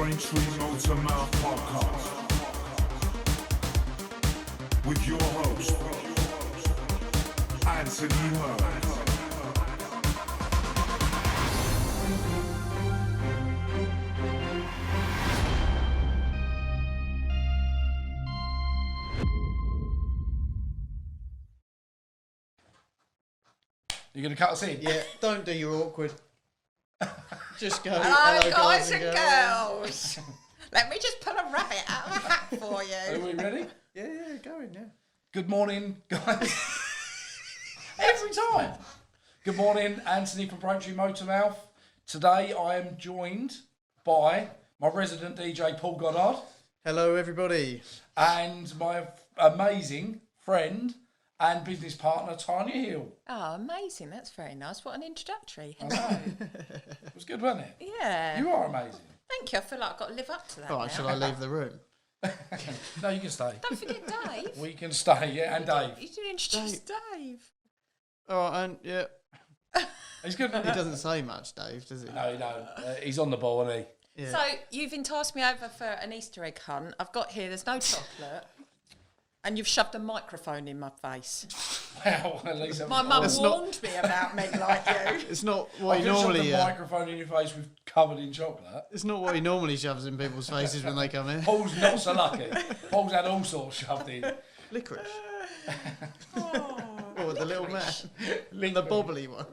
Braintree Motor Mouth Podcast with your host, Anthony Hill. You're going to cut us in? Yeah, don't do your awkward. Just go. Hello, guys and girls. Let me just pull a rabbit out of a hat for Are you. we ready? Yeah, going, yeah. Good morning, guys. Every time. Good morning, Anthony from Braintree Motormouth. Today I am joined by my resident DJ, Paul Goddard, Hello, everybody. and my amazing friend and business partner, Tanya Hill. Oh, amazing. That's very nice. What an introductory. I know. It was good, wasn't it? Yeah. You are amazing. Thank you. I feel like I've got to live up to that All now. right, shall I leave the room? No, you can stay. Don't forget Dave. We can stay, yeah, and Dave. You didn't introduce Dave. All right, and yeah. He's good. He doesn't say much, Dave, does he? No, he don't. He's on the ball, isn't he? Yeah. So you've enticed me over for an Easter egg hunt. I've got here, there's no chocolate. And you've shoved a microphone in my face. Well, at least My mum That's not- warned me about men like you. It's not I what he could shove normally. the microphone in your face with covered in chocolate. It's not what he normally shoves in people's faces when they come in. Paul's not so lucky. Paul's had all sorts shoved in. Licorice. Oh, Oh, the little man. The bobbly one.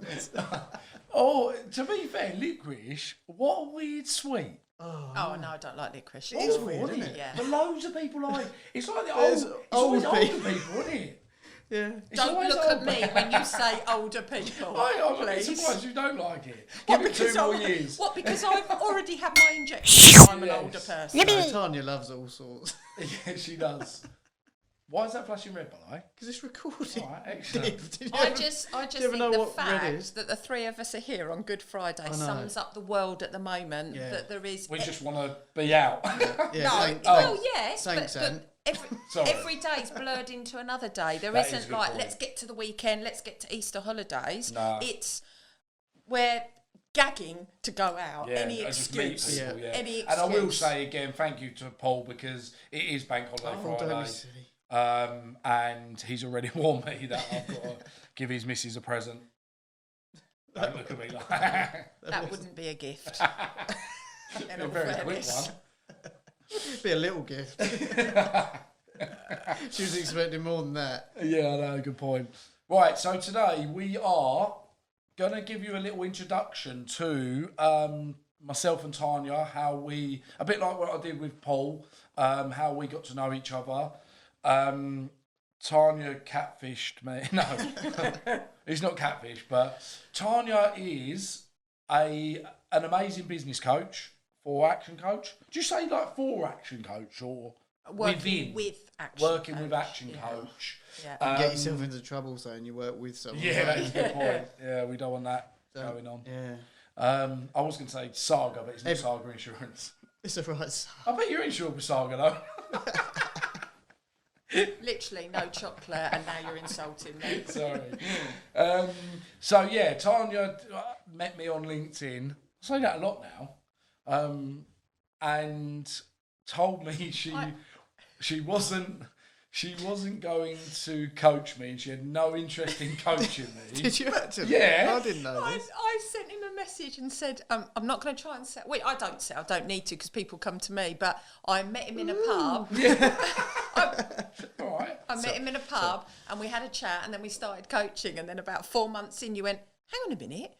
Oh, to be fair, licorice, what a weird sweet. Oh, no, I don't like licorice. It is Awful, weird, isn't it? Yeah. But loads of people like it's like the There's old, it's old always older people. people, isn't it? Yeah. It's Don't always look old at me people. when you say older people. I'm a bit please. surprised you don't like it. What, Give it because 2 more I'm- years. What, because I've already had my injection? I'm an Yes. older person. No, Tanya loves all sorts. Yeah, she does. Why is that flashing red, by Because it's recorded. All right, excellent. Did you I ever- just do you think ever know the what red fact is? that the three of us are here on Good Friday know. sums up the world at the moment. Yeah. That there is. We just want to be out. Yeah, no, thank- well, yes, thanks, Anne. but Sorry. every day's blurred into another day. There That is a isn't good like point. let's get to the weekend, let's get to Easter holidays. No. It's we're gagging to go out. Yeah, Any I just meet excuse. people, yeah. Any And I will excuse. say again, thank you to Paul because it is Bank Holiday Oh, don't be Friday. silly. And he's already warned me that I've got to give his missus a present. Don't look at me like that. That wouldn't be a gift. In A all very quick fairness. one. Be a little gift. She was expecting more than that. Yeah, I know, good point. Right, so today we are going to give you a little introduction to myself and Tanya, how we, a bit like what I did with Paul, how we got to know each other. Tanya catfished me. No, he's not catfish, but Tanya is an amazing business coach for Action Coach. Do you say like for Action Coach or Working within? with Action Working Coach. with Action Yeah. Coach. Yeah. Get yourself into trouble saying you work with someone. Yeah, that is a good point. Yeah, we don't want that Don't- going on. Yeah. I was going to say Saga, but it's not Ev- Saga Insurance. It's a right. I bet you're insured with Saga though. Literally no chocolate, and now you're insulting me. Sorry. So yeah, Tanya met me on LinkedIn. I say that a lot now, and told me she wasn't going to coach me, and she had no interest in coaching me. Did you actually? Yeah. I didn't know this. I sent him a message and said, I'm not going to try and sell. Wait, I don't need to because people come to me. But I met him in a pub. All right. I met him in a pub and we had a chat and then we started coaching. And then about 4 months in, you went, hang on a minute.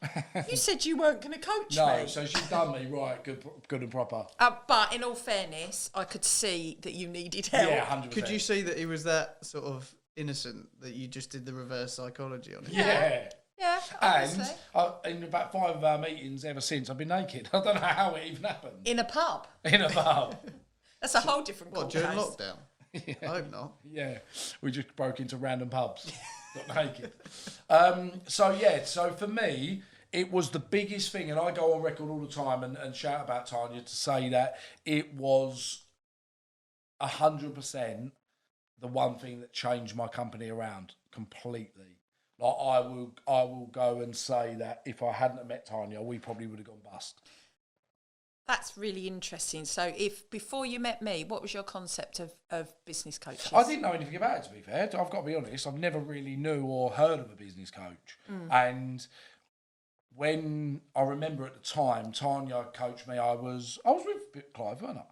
You said you weren't going to coach No, me. so she's done me right, good and proper. But in all fairness, I could see that you needed help. Yeah, 100%. Could you see that he was that sort of innocent that you just did the reverse psychology on him? Yeah. Yeah, And obviously. in about 5 of our meetings ever since, I've been naked. I don't know how it even happened. In a pub. In a pub. That's a whole different What, court during case. lockdown? I hope not. Yeah, we just broke into random pubs, got naked. So for me, it was the biggest thing, and I go on record all the time and shout about Tanya to say that it was 100% the one thing that changed my company around completely. Like I will go and say that if I hadn't have met Tanya, we probably would have gone bust. That's really interesting. So, if before you met me, what was your concept of business coaches? I didn't know anything about it, to be fair. I've got to be honest. I've never really knew or heard of a business coach. And when I remember at the time, Tanya coached me. I was with Clive, weren't I?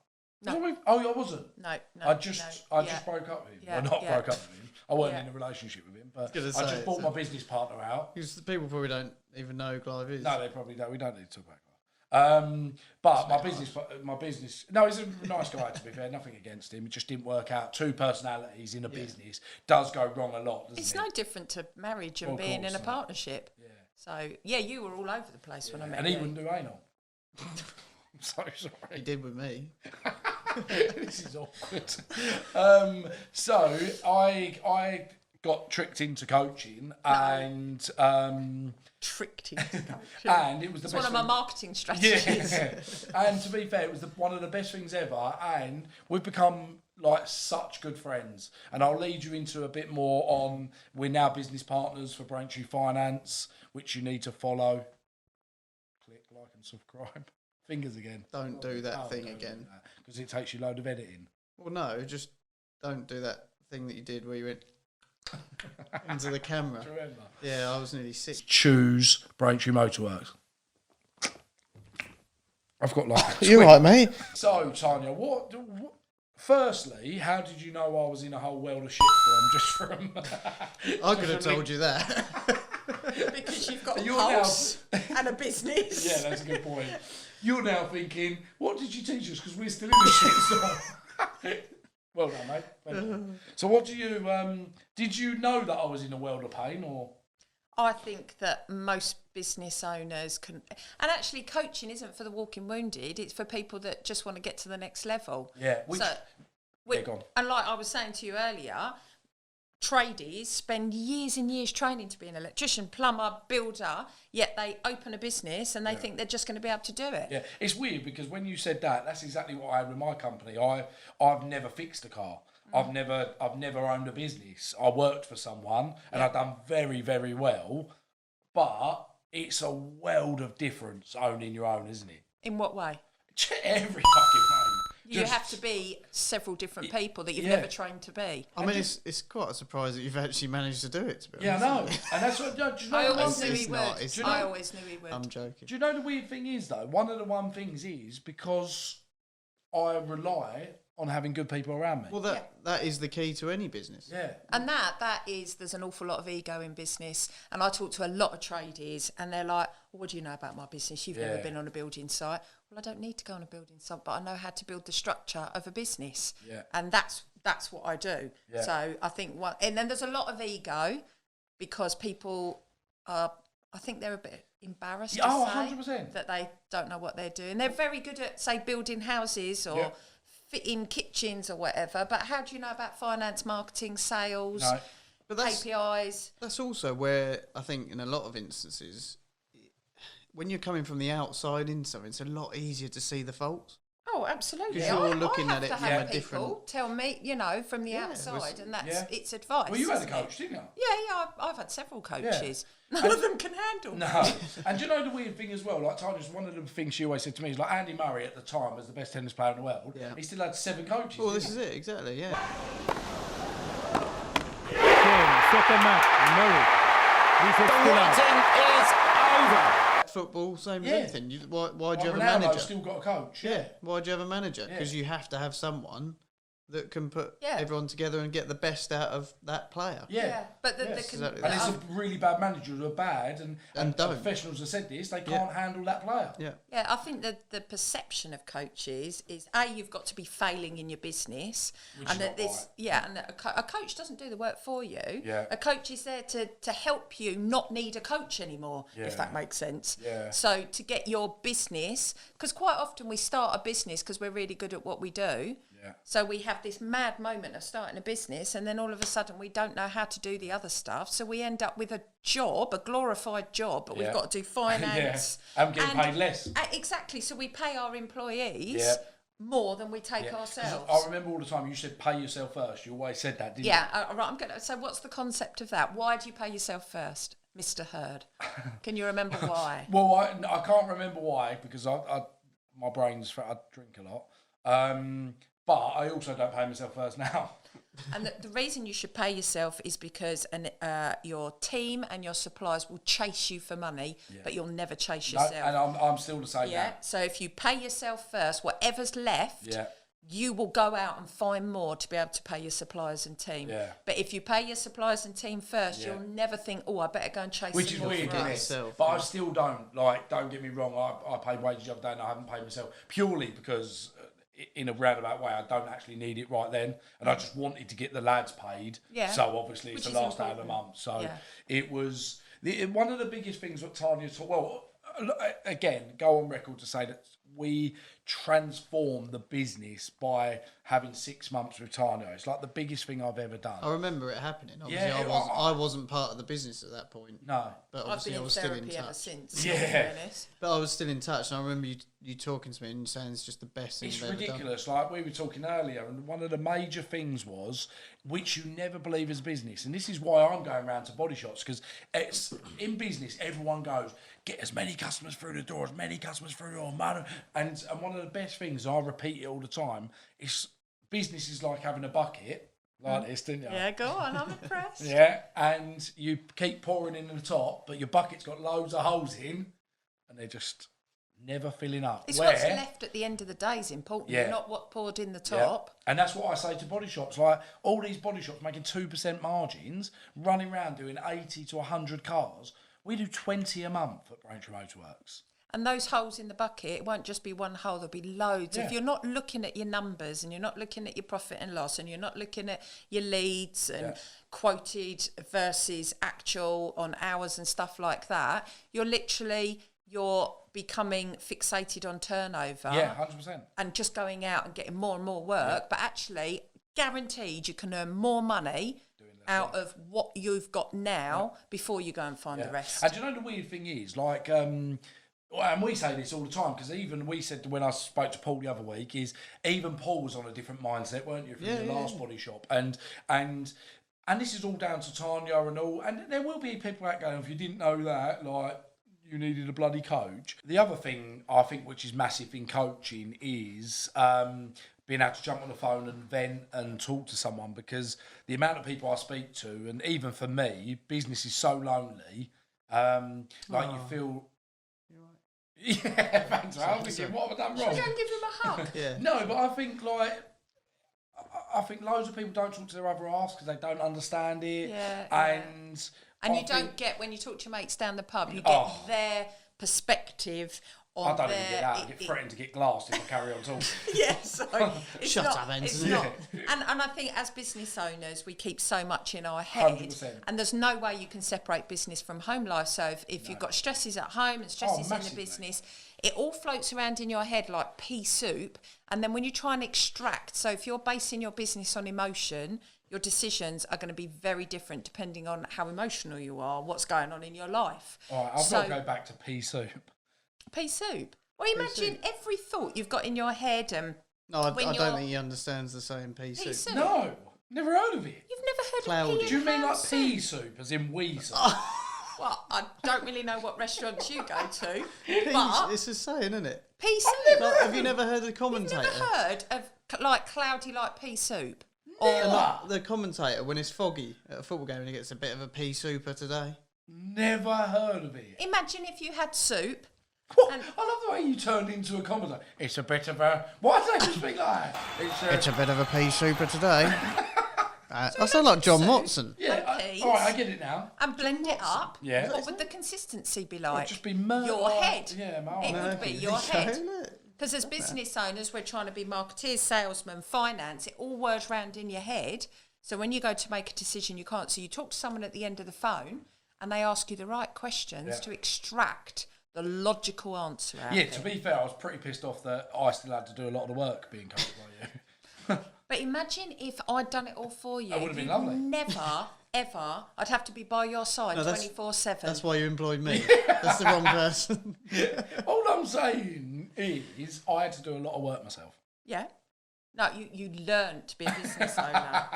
No. I wasn't. No. I just broke up with him. Yeah, Well, not yeah. broke up with him. I wasn't Yeah. in a relationship with him, but gonna I say, just bought my business partner out. Because the people probably don't even know who Clive is. No, they probably don't. We don't need to talk about Clive. But my business. No, he's a nice guy. To be fair, nothing against him. It just didn't work out. Two personalities in a business does go wrong a lot. Doesn't It's it? no different to marriage and Of being course, in a no. partnership. Yeah. So, yeah, you were all over the place when I met And you. he wouldn't do anal. I'm so He sorry. did with me. This is awkward. So I got tricked into coaching, and Tricked him to coach. and it was the It's best one of my thing- marketing strategies. Yeah. And to be fair, it was one of the best things ever, and we've become like such good friends. And I'll lead you into a bit more on, we're now business partners for Braintree Finance, which you need to follow. Click like and subscribe. Fingers again. Don't do that thing again. Because it takes you a load of editing. Well, no, just don't do that thing that you did where you went into the camera. Do you remember? Yeah, I was nearly sick. Choose Braintree Motorworks. I've got like... You right, mate? So, Tanya, what, firstly, how did you know I was in a whole world of shitstorm just from... I could have told you that. Because you've got a You're pulse and a business. Yeah, that's a good point. You're now thinking, what did you teach us? Because we're still in the shitstorm. Well done, mate. Well done. So what do you... did you know that I was in a world of pain, or... I think that most business owners can, and actually coaching isn't for the walking wounded, it's for people that just want to get to the next level. Yeah, which... We- Yeah, go on. and like I was saying to you earlier, tradies spend years and years training to be an electrician, plumber, builder, yet they open a business and they think they're just going to be able to do it. Yeah, it's weird because when you said that, that's exactly what I had with my company. I've never fixed a car. I've never owned a business. I worked for someone and I've done very, very well. But it's a world of difference owning your own, isn't it? In what way? Every fucking way. You have to be several different people that you've yeah. never trained to be. I mean, it's quite a surprise that you've actually managed to do it, to be Yeah, I honest. know. And that's what... Do you know I what always the- knew it's he not, would. it's I not. always knew he would. I'm joking. Do you know the weird thing is, though? One of the things is because I rely on having good people around me. Well, that is the key to any business. Yeah. And there's an awful lot of ego in business. And I talk to a lot of tradies and they're like, well, what do you know about my business? You've never been on a building site. Well, I don't need to go on a building site, but I know how to build the structure of a business. Yeah. And that's what I do. Yeah. So I think and then there's a lot of ego because people are, I think they're a bit embarrassed Yeah, oh, to say 100%. that they don't know what they're doing. They're very good at, say, building houses or fitting kitchens or whatever, but how do you know about finance, marketing, sales, No. But that's KPIs? That's also where I think in a lot of instances, when you're coming from the outside in something, it's a lot easier to see the faults. Oh, absolutely. 'Cause you're looking I have at it to from have a people different- tell me, from the outside, and that's it's advice. Well, you had a isn't coach, it? didn't you? Yeah, I've had several coaches. None of them can handle. No. And do you know the weird thing as well? Like, Tanya's one of the things she always said to me is like Andy Murray at the time was the best tennis player in the world. Yeah. He still had 7 coaches. Well, this didn't is it, exactly, yeah. Second match, Murray. This is still out. Football, same as Yeah. anything. Why he? do you have a Ronaldo's manager? still got a coach. Yeah, why do you have a manager? Yeah. Because you have to have someone that can put Yeah. everyone together and get the best out of that player. Yeah. But the Yes, exactly. And it's a really bad manager who are bad, and don't. professionals have said this, they can't handle that player. Yeah. Yeah, I think that the perception of coaches is you've got to be failing in your business, Which and is that not this, right. and that a coach doesn't do the work for you. Yeah. A coach is there to help you not need a coach anymore, Yeah. if that makes sense. Yeah. So to get your business, because quite often we start a business because we're really good at what we do. Yeah. So we have this mad moment of starting a business, and then all of a sudden we don't know how to do the other stuff. So we end up with a job, a glorified job, but Yeah. we've got to do finance. I'm getting paid less. Exactly. So we pay our employees Yeah. more than we take Yeah. 'Cause ourselves. I remember all the time you said pay yourself first. You always said that, didn't Yeah. Right. I'm gonna. So what's the concept of that? Why do you pay yourself first, Mr. Hurd? Can you remember why? you? Well, I can't remember why, because my brain's I drink a lot. But I also don't pay myself first now. And the reason you should pay yourself is because your team and your suppliers will chase you for money, but you'll never chase yourself. And I'm still the same now. So if you pay yourself first, whatever's left, you will go out and find more to be able to pay your suppliers and team. Yeah. But if you pay your suppliers and team first, you'll never think, oh, I better go and chase Which is some more weird, for isn't us. it? But I still don't, like, don't get me wrong, I paid wages the other day and I haven't paid myself purely because in a roundabout way I don't actually need it right then, and I just wanted to get the lads paid. Yeah. So obviously it's the last day of the month. So it was one of the biggest things that Tanya taught. Well, again, go on record to say that we transformed the business by having 6 months with Tanya. It's like the biggest thing I've ever done. I remember it happening. Obviously, I wasn't part of the business at that point. No. But obviously I was still in touch. ever since. Yeah. But I was still in touch, and I remember you talking to me and saying it's just the best thing It's I've ever done. ridiculous. Like we were talking earlier, and one of the major things was, which you never believe as business, and this is why I'm going around to body shops, because it's in business, everyone goes, get as many customers through the door, as many customers through your money. And one of the best things, I repeat it all the time, is business is like having a bucket like this, didn't you? Yeah, go on, I'm impressed. Yeah, and you keep pouring in the top, but your bucket's got loads of holes in, and they're just never filling up. It's what's left at the end of the day is important, not what poured in the top. Yeah. And that's what I say to body shops. Like, all these body shops making 2% margins, running around doing 80 to 100 cars. We do 20 a month at Braintree Motorworks. And those holes in the bucket, it won't just be one hole, there'll be loads. Yeah. If you're not looking at your numbers and you're not looking at your profit and loss and you're not looking at your leads and quoted versus actual on hours and stuff like that, you're becoming fixated on turnover. Yeah, 100%. And just going out and getting more and more work. But actually, guaranteed you can earn more money out of what you've got now before you go and find the rest. And do you know the weird thing is, like, and we say this all the time, because even we said when I spoke to Paul the other week, is even Paul was on a different mindset, weren't you, from the last body shop? And this is all down to Tanya and all, and there will be people out going, if you didn't know that, like, you needed a bloody coach. The other thing I think which is massive in coaching is being able to jump on the phone and vent and talk to someone, because the amount of people I speak to, and even for me, business is so lonely. Like you feel. Yeah, thanks. I was thinking, what have I done wrong? Should we go and give him a hug? Yeah. No, but I think loads of people don't talk to their other arse because they don't understand it. Yeah, and you don't get, when you talk to your mates down the pub, you get their perspective on I don't even get that. I get threatened to get glassed if I carry on talking. So it's Shut not, up, it's Anthony. not. And I think as business owners, we keep so much in our head. 100%. And there's no way you can separate business from home life. So if you've got stresses at home and stresses in the business, it all floats around in your head like pea soup. And then when you try and extract, so if you're basing your business on emotion, your decisions are going to be very different depending on how emotional you are, what's going on in your life. All right, I've got to go back to pea soup. Pea soup. Well, imagine every thought you've got in your head. No, I don't think he understands the saying pea soup. No, never heard of it. You've never heard Cloudy. of pea Do you mean like soup? pea soup, as in wee soup? Well, I don't really know what restaurants you go to, Peas, but it's a saying, isn't it? pea soup. Like, have you never heard of the You've commentator? never heard of like cloudy like pea soup? The commentator, when it's foggy at a football game and he gets a bit of a pea souper today. Never heard of it. Imagine if you had soup. What? I love the way you turned into a commentator. It's a bit of a... Why do they speak like that? It's a bit of a pea souper today. I sound like John Watson. Yeah, all right, I get it now. And blend it up. Yeah. What would the consistency be like? It'd just be more your like- head. Yeah, more it like- would be your head. It? Because as business owners, we're trying to be marketeers, salesmen, finance. It all whirs round in your head. So when you go to make a decision, you can't. So you talk to someone at the end of the phone, and they ask you the right questions to extract the logical answer out. Yeah, to be fair, I was pretty pissed off that I still had to do a lot of the work being coached by you. But imagine if I'd done it all for you. That would have been lovely. Never, ever. I'd have to be by your side 24/7. That's why you employed me. That's the wrong person. All I'm saying is I had to do a lot of work myself. Yeah. No, you learned to be a business owner.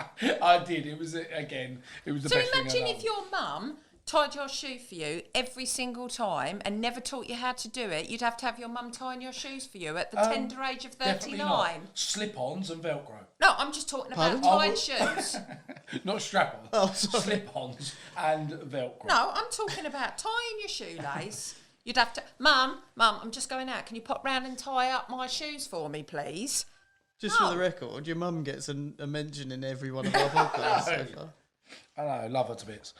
I did. It was, again, it was the So best thing I've imagine done. if your mum tied your shoe for you every single time and never taught you how to do it, you'd have to have your mum tying your shoes for you at the tender age of 39. Definitely not. Slip-ons and Velcro. No, I'm just talking about Pardon? tied shoes. Not strap-ons. Oh, sorry. Slip-ons and Velcro. No, I'm talking about tying your shoelace. You'd have to, Mum, I'm just going out. Can you pop round and tie up my shoes for me, please? Just for the record, your mum gets a mention in every one of our podcasts so far. I know, love her to bits.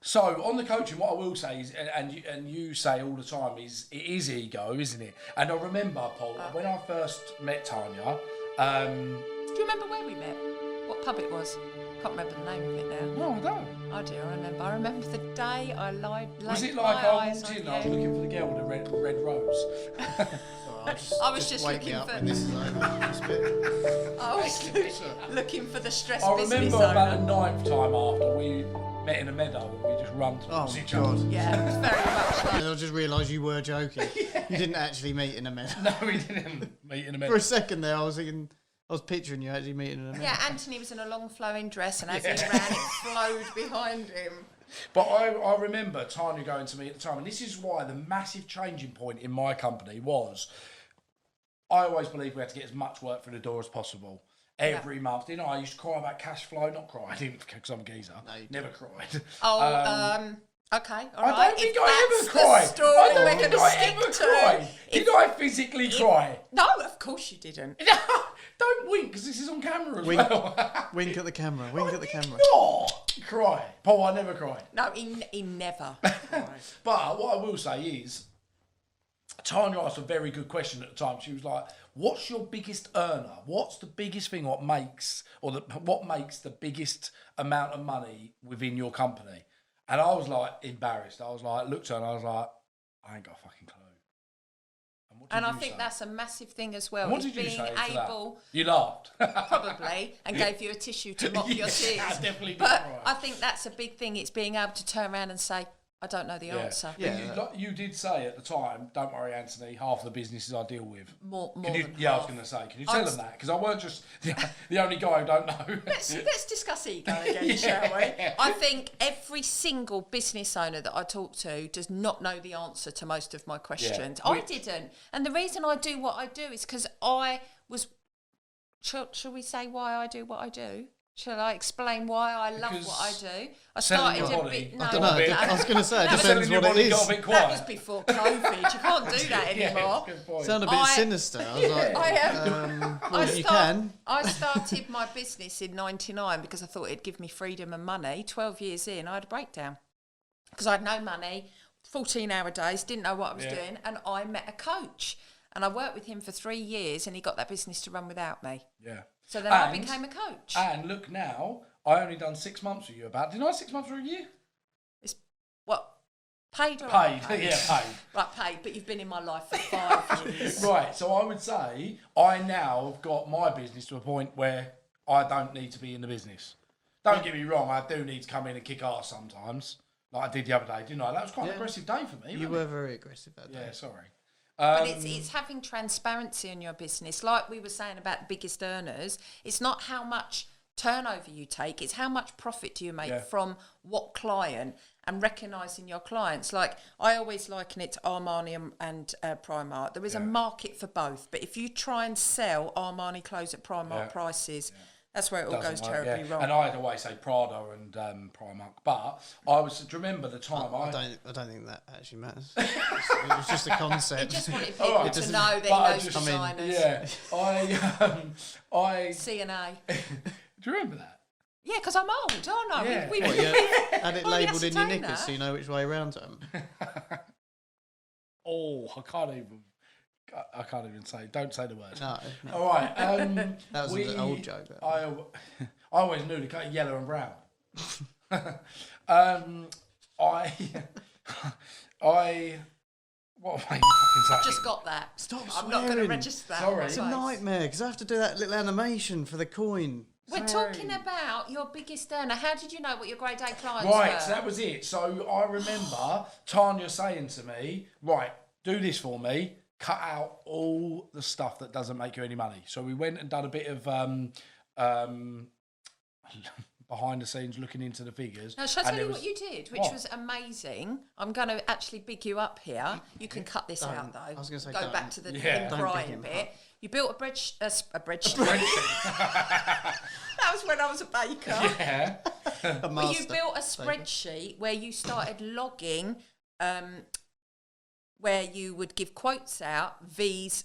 So on the coaching, what I will say is, and you say all the time, is it is ego, isn't it? And I remember, Paul, when I first met Tanya. Do you remember where we met? What pub it was? Can't remember the name of it now. No, I don't. I do. I remember. I remember the day I lied. Was it like I walked in and I was looking for the girl with the red rose? I was just wake me looking up for. when this is over. This bit. I was looking for the stress I business remember owner. about the 9th time after we met in a meadow and we just run towards each other. Yeah, it was very much like. And I just realised you were joking. You didn't actually meet in a meadow. No, we didn't meet in a meadow. For a second there, I was picturing you actually meeting in a meadow. Yeah, Anthony was in a long flowing dress, and as he ran, it flowed behind him. But I remember Tanya going to me at the time, and this is why the massive changing point in my company was, I always believed we had to get as much work through the door as possible. Every month, didn't I? I used to cry about cash flow. Not cry, I didn't, because I'm a geezer. No, never cried. Oh, okay, all right. I don't think I If ever that's cried. the story I don't we're think gonna I stick ever to. cried. Did I physically cry? No, of course you didn't. Don't wink, because this is on camera as Wink. well. Wink at the camera. Wink at the camera. Not cry. Paul, I never cry. No, he never. But what I will say is, Tanya asked a very good question at the time. She was like, what's your biggest earner? What's the biggest thing, what makes the biggest amount of money within your company? And I was like embarrassed. I was like, looked at her and I was like, I ain't got a fucking clue. what did And I you think say? that's a massive thing as well. What is did you being say to that? able, You laughed. probably, and gave you a tissue to mop your Yes, tears. I definitely did, But right. I think that's a big thing. It's being able to turn around and say, I don't know the answer. Yeah. You did say at the time, don't worry, Anthony, half the businesses I deal with. More Can you, than yeah, I was half. going to say, can you tell them that? Because I weren't just the only guy who don't know. Let's discuss ego again, shall we? I think every single business owner that I talk to does not know the answer to most of my questions. I didn't. And the reason I do what I do is because I was... Shall we say why I do what I do? Shall I explain why I love Because what I do? I selling started your a body. bit... No, I don't know. I was going to say, it That was depends Selling your what body it got a is. bit quiet. that was before COVID. You can't do that Yeah, anymore. that's a good point. Sound a bit I- sinister. I was like, I am. well, you can. I started my business in '99 because I thought it'd give me freedom and money. 12 years in, I had a breakdown because I had no money, 14-hour days, didn't know what I was doing, and I met a coach. And I worked with him for 3 years, and he got that business to run without me. Yeah. So then I became a coach. And look now, I only done 6 months with you about. Didn't I 6 months or a year? It's what paid or Paid. unpaid? Yeah, paid. Right, paid. But you've been in my life for 5 years. Right, so I would say I now have got my business to a point where I don't need to be in the business. Don't get me wrong, I do need to come in and kick ass sometimes, like I did the other day, didn't I? That was quite an aggressive day for me. You wasn't were it? very aggressive that day. Yeah, sorry. But it's having transparency in your business. Like we were saying about the biggest earners, it's not how much turnover you take, it's how much profit do you make from what client, and recognising your clients. Like I always liken it to Armani and Primark. There is a market for both, but if you try and sell Armani clothes at Primark prices, that's where it all goes Doesn't work, terribly wrong. And I'd always say Prada and Primark, but I was to remember the time I don't think that actually matters. It was just a concept. He just wanted people Alright. to know that he But I knows just- designers. Yeah, I C&A. do you remember that? Yeah, because I'm old, aren't I? Yeah. We, What, you had it Well, labelled in your ascertain knickers that. so you know which way around to them. Oh, I can't even say. Don't say the word. No, no. All right. That was an old joke. That. I always knew the colour yellow and brown. What am I fucking saying? just got that. Stop I'm not going to swearing. register that. Sorry. on my It's a face. nightmare because I have to do that little animation for the coin. We're talking about your biggest earner. How did you know what your grade A clients Right, were? so that was it. So I remember Tanya saying to me, right, do this for me, cut out all the stuff that doesn't make you any money. So we went and done a bit of behind the scenes looking into the figures. Now, shall I and tell you there what you did, which What? was amazing? I'm going to actually big you up here. You can cut this out, though. I was gonna say Go don't. back to the Yeah. him Don't crying big him bit. up. You built a breadsheet. That was when I was a baker. Yeah. But you built a spreadsheet where you started logging where you would give quotes out versus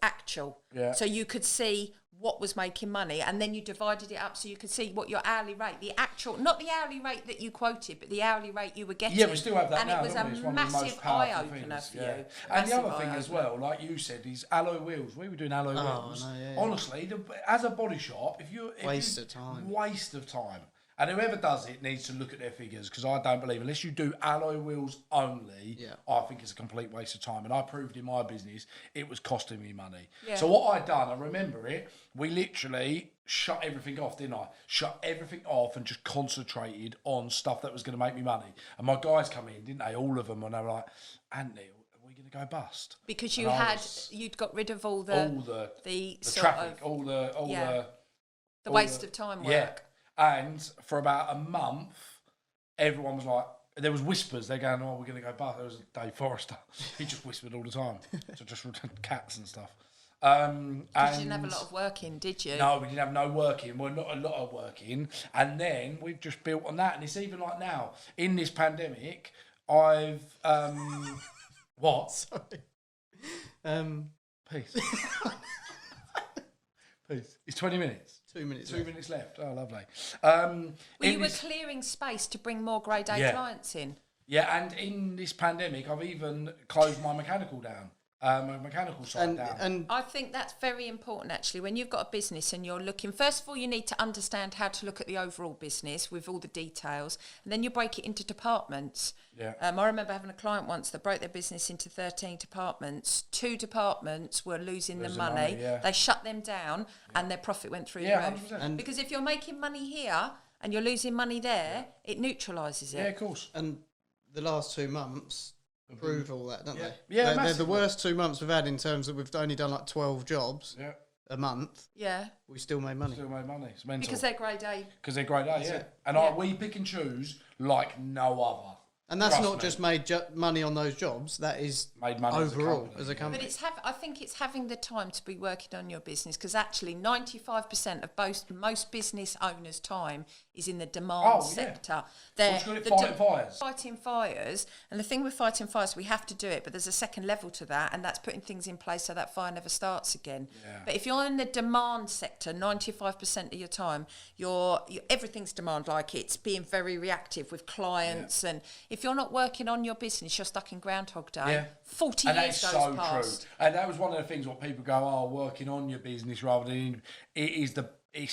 actual. Yeah. So you could see what was making money, and then you divided it up so you could see what your hourly rate, the actual, not the hourly rate that you quoted, but the hourly rate you were getting. Yeah, we still have that and now, it was don't we? a It's one of the most massive powerful eye-opener things, for yeah. you. And the Massive other thing as eye-opener. well, like you said, is alloy wheels. We were doing alloy wheels. no, yeah. Honestly, as a body shop, Waste of time. Waste of time. And whoever does it needs to look at their figures, because I don't believe, unless you do alloy wheels only, Yeah. I think it's a complete waste of time. And I proved in my business it was costing me money. Yeah. So what I done, I remember it, we literally shut everything off, didn't I? Shut everything off and just concentrated on stuff that was going to make me money. And my guys come in, didn't they? All of them, and they were like, Anthony, are we going to go bust? Because And you'd got rid of all the the sort traffic, of, all the the waste of time work. Yeah. And for about a month, everyone was like, there was whispers. They're going, oh, we're going to go bust. There was Dave Forrester. He just whispered all the time. So just cats and stuff. You didn't have a lot of work in, did you? No, we didn't have no work in. Well, not a lot of work in. And then we've just built on that. And it's even like now, in this pandemic, I've... what? Sorry. Peace. Peace. It's 20 minutes. 2 minutes. 2 minutes left. Oh, lovely. Well, in you were this- clearing space to bring more grade A Yeah. clients in. Yeah, and in this pandemic, I've even closed my mechanical down, my mechanical side down. And I think that's very important, actually. When you've got a business and you're looking, first of all, you need to understand how to look at the overall business with all the details, and then you break it into departments. Yeah. I remember having a client once that broke their business into 13 departments. 2 departments were losing the Losing money. money, yeah. They shut them down, and their profit went through Yeah, the roof. 100%. Because if you're making money here and you're losing money there, it neutralises it. Yeah, of course. and the last 2 months prove all that, don't Yeah. they? Yeah, they're the massively. worst 2 months we've had in terms of we've only done like 12 jobs Yeah, a month. Yeah. We still made money. still made money. It's mental. Because they're grade A. Because they're great, yeah. it. And Yeah. we pick and choose like no other. And that's Trust not me. just made money on those jobs. That is Made money overall as a company. But I think it's having the time to be working on your business, because actually 95% of most business owners' time is in the demand Oh, yeah. sector. What's good at fighting fires? Fighting fires, and the thing with fighting fires, we have to do it, but there's a second level to that, and that's putting things in place so that fire never starts again. Yeah. But if you're in the demand sector, 95% of your time, everything's demand, like it's being very reactive with clients, and if you're not working on your business, you're stuck in Groundhog Day. Yeah. 40 And years that's goes so past. true. And that was one of the things what people go, oh, working on your business rather than it's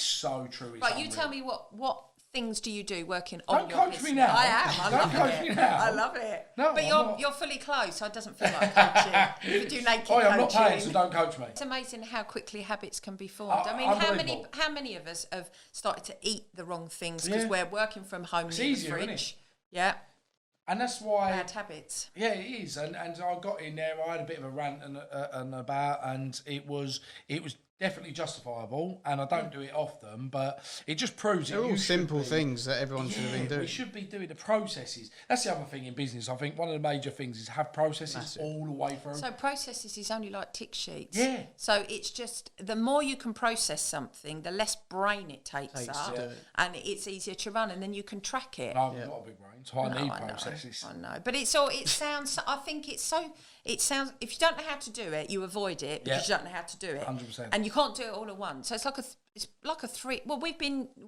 so true. It's Right, you unreal. tell me what things do you do working on Don't your coach business? me now. I am. I Don't love coach it. me now. I love it. No, but I'm you're not. you're fully closed, so it doesn't feel like coaching. If you do naked Oh, I'm not coaching. paying, so don't coach me. It's amazing how quickly habits can be formed. I mean, Unbelievable. how many of us have started to eat the wrong things because Yeah. we're working from home It's near the easier, isn't fridge? it? Yeah, And that's why... bad habits. Yeah, it is, and I got in there. I had a bit of a rant and about, and it was definitely justifiable. And I don't do it often, but it just proves they're it. all You should simple be. things that everyone should have been doing. We should be doing the processes. That's the other thing in business. I think one of the major things is have processes Massive. all the way through. So processes is only like tick sheets. Yeah. So it's just the more you can process something, the less brain it takes Takes up, to do it. and it's easier to run, and then you can track it. I've got a big brain, so I No, need I know, processes. I know, but it's all. It sounds. I think it's so. It sounds. If you don't know how to do it, you avoid it because Yeah. you don't know how to do it. 100%. And you can't do it all at once. So it's like a. It's like a 3. Well,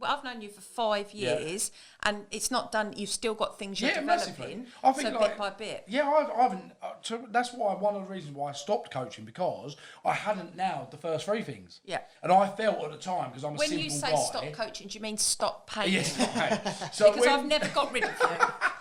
I've known you for 5 Yeah. years, and it's not done. You've still got things you're Yeah, developing. massively. I think so like, bit by bit. Yeah, I haven't. That's why one of the reasons why I stopped coaching, because I hadn't nailed the first 3 things. Yeah. And I felt at the time, because I'm a When simple you say guy. stop coaching, do you mean stop paying? Yeah, right. So Because I've never got rid of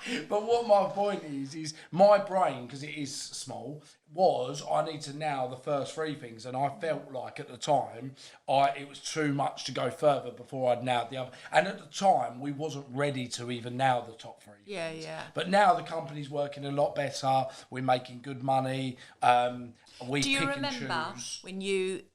you. But what my point is my brain, because it is small, was I need to nail the first three things, and I felt like at the time it was too much to go further before I'd nailed the other. And at the time, we wasn't ready to even nail the top three. Yeah, things. yeah. But now the company's working a lot better. We're making good money. We Do you pick remember and choose. when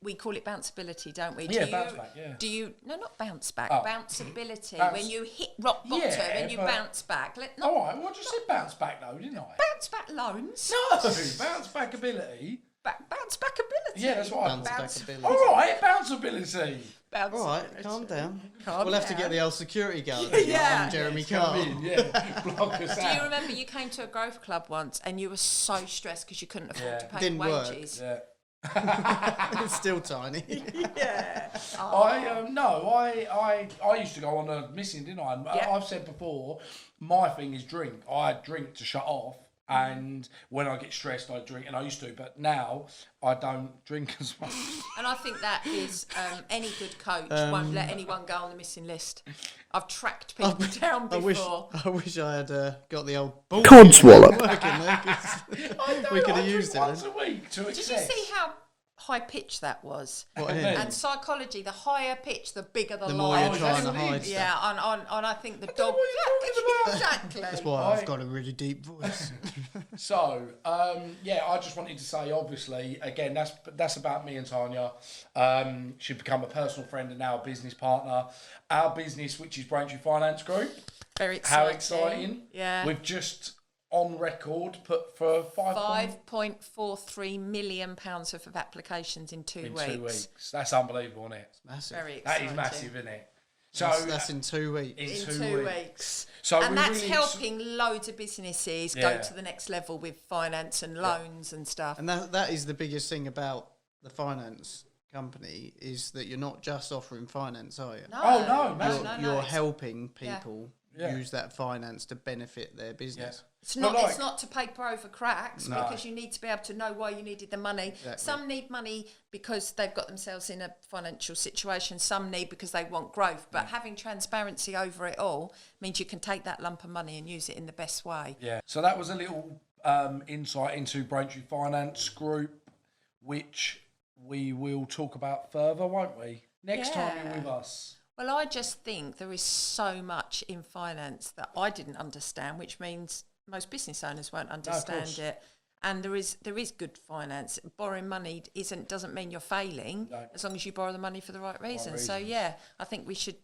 we call it bounceability, don't we? Yeah, bounce back, yeah. Do you no, not bounce back, Oh. bounceability. Bounce- when you hit rock bottom Yeah, and you but- bounce back. Not All right, well, I just said bounce back though, didn't I? bounce back loans. No, bounce back ability. Bounce back ability. Yeah, that's what I Bounce call back it. ability. All right, bounce ability. Bounce All right, ability. calm down. Calm We'll have to down. get the old security guard. Yeah. Jeremy Come Carr. in, yeah, block us Do you out. remember you came to a growth club once and you were so stressed because you couldn't afford Yeah. to pay Didn't work. wages? Yeah. It's still tiny. Yeah. I used to go on a missing, didn't I? And Yeah. I've said before, my thing is drink. I drink to shut off, and when I get stressed, I drink, and I used to, but now I don't drink as much. And I think that is any good coach won't let anyone go on the missing list. I've tracked people down before. I wish I had got the old ball Codswallop. working there, 'cause we could I have used it. drink once then. a week to Did you excess. see how high pitched that was? What, him? And And psychology, the higher pitch, the bigger the The more lie. you're trying to what it hide is. stuff. Yeah, and I think the dog. what you're talking about. Exactly. That's why I've got a really deep voice. So, I just wanted to say, obviously, again, that's about me and Tanya. She's become a personal friend and now a business partner. Our business, which is Braintree Finance Group. Very exciting. How exciting. Yeah. We've just, on record, put for £5.43 million worth of applications in 2 weeks. 2 weeks. That's unbelievable, isn't it? Massive. Very That exciting. is massive, isn't it? So That's in 2 weeks. in In 2 2 weeks. weeks. So And we that's really helping loads of businesses Yeah. go to the next level with finance and loans and stuff. And that is the biggest thing about the finance company is that you're not just offering finance, are you? No, Oh, no, massive. You're it's- helping people Yeah. use that finance to benefit their business. It's But not. like- It's not to paper over cracks No. because you need to be able to know why you needed the money. Exactly. Some need money because they've got themselves in a financial situation. Some need because they want growth. But having transparency over it all means you can take that lump of money and use it in the best way. Yeah. So that was a little insight into Braintree Finance Group, which we will talk about further, won't we? Next time you're Yeah. with us. Well, I just think there is so much in finance that I didn't understand, which means most business owners won't understand course. it. And there is good finance. Borrowing money doesn't mean you're failing No. as long as you borrow the money for the right reason. So reasons. yeah, I think we should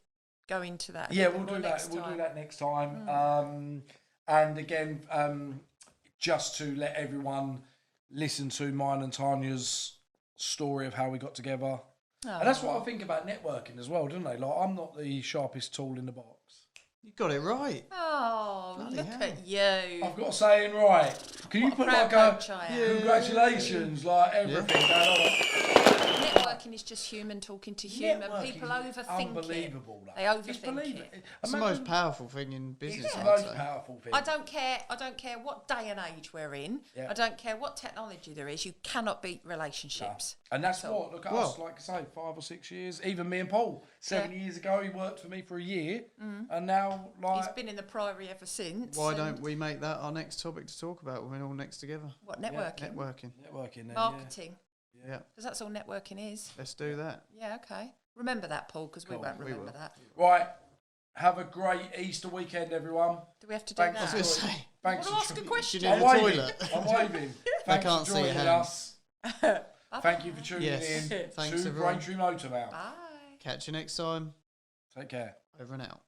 go into that. a Yeah, bit we'll more do that. next We'll do time. that next time. And again, just to let everyone listen to mine and Tanya's story of how we got together. And that's what I think about networking as well, don't they? Like, I'm not the sharpest tool in the box. You got it right. Oh, Bloody look hell. at you. I've got a saying right. Can you What a put proud like a coach I am. congratulations, like everything going on? Networking is just human talking to human. Networking People is overthink unbelievable, it. though. They It's overthink believable. it. It's the most powerful thing in business, It's the I'd most say. powerful thing. I don't care what day and age we're in. Yeah. I don't care what technology there is. You cannot beat relationships. And that's what, look at us, Well- like I say, 5 or 6 years. Even me and Paul, 7 years ago, he worked for me for a year. And now, He's like, been in the Priory ever since. Why and don't we make that our next topic to talk about when we're all next together? What, networking? Networking. networking. Then, Marketing. Yeah, Because that's all networking is. let's do that. Yeah, okay. Remember that, Paul, because we Cool, won't we remember will. that. Yeah. Right. Have a great Easter weekend, everyone. Do we have to do Thanks I was that? going to say, Thanks Want to for ask a do question? you I'm need a waving. toilet? I'm waving. Thanks can't for see your joining hands. us. Thank you for tuning Yes. in Thanks, to everyone. Braintree Motor Mouth. Bye. Catch you next time. Take care. Over and out.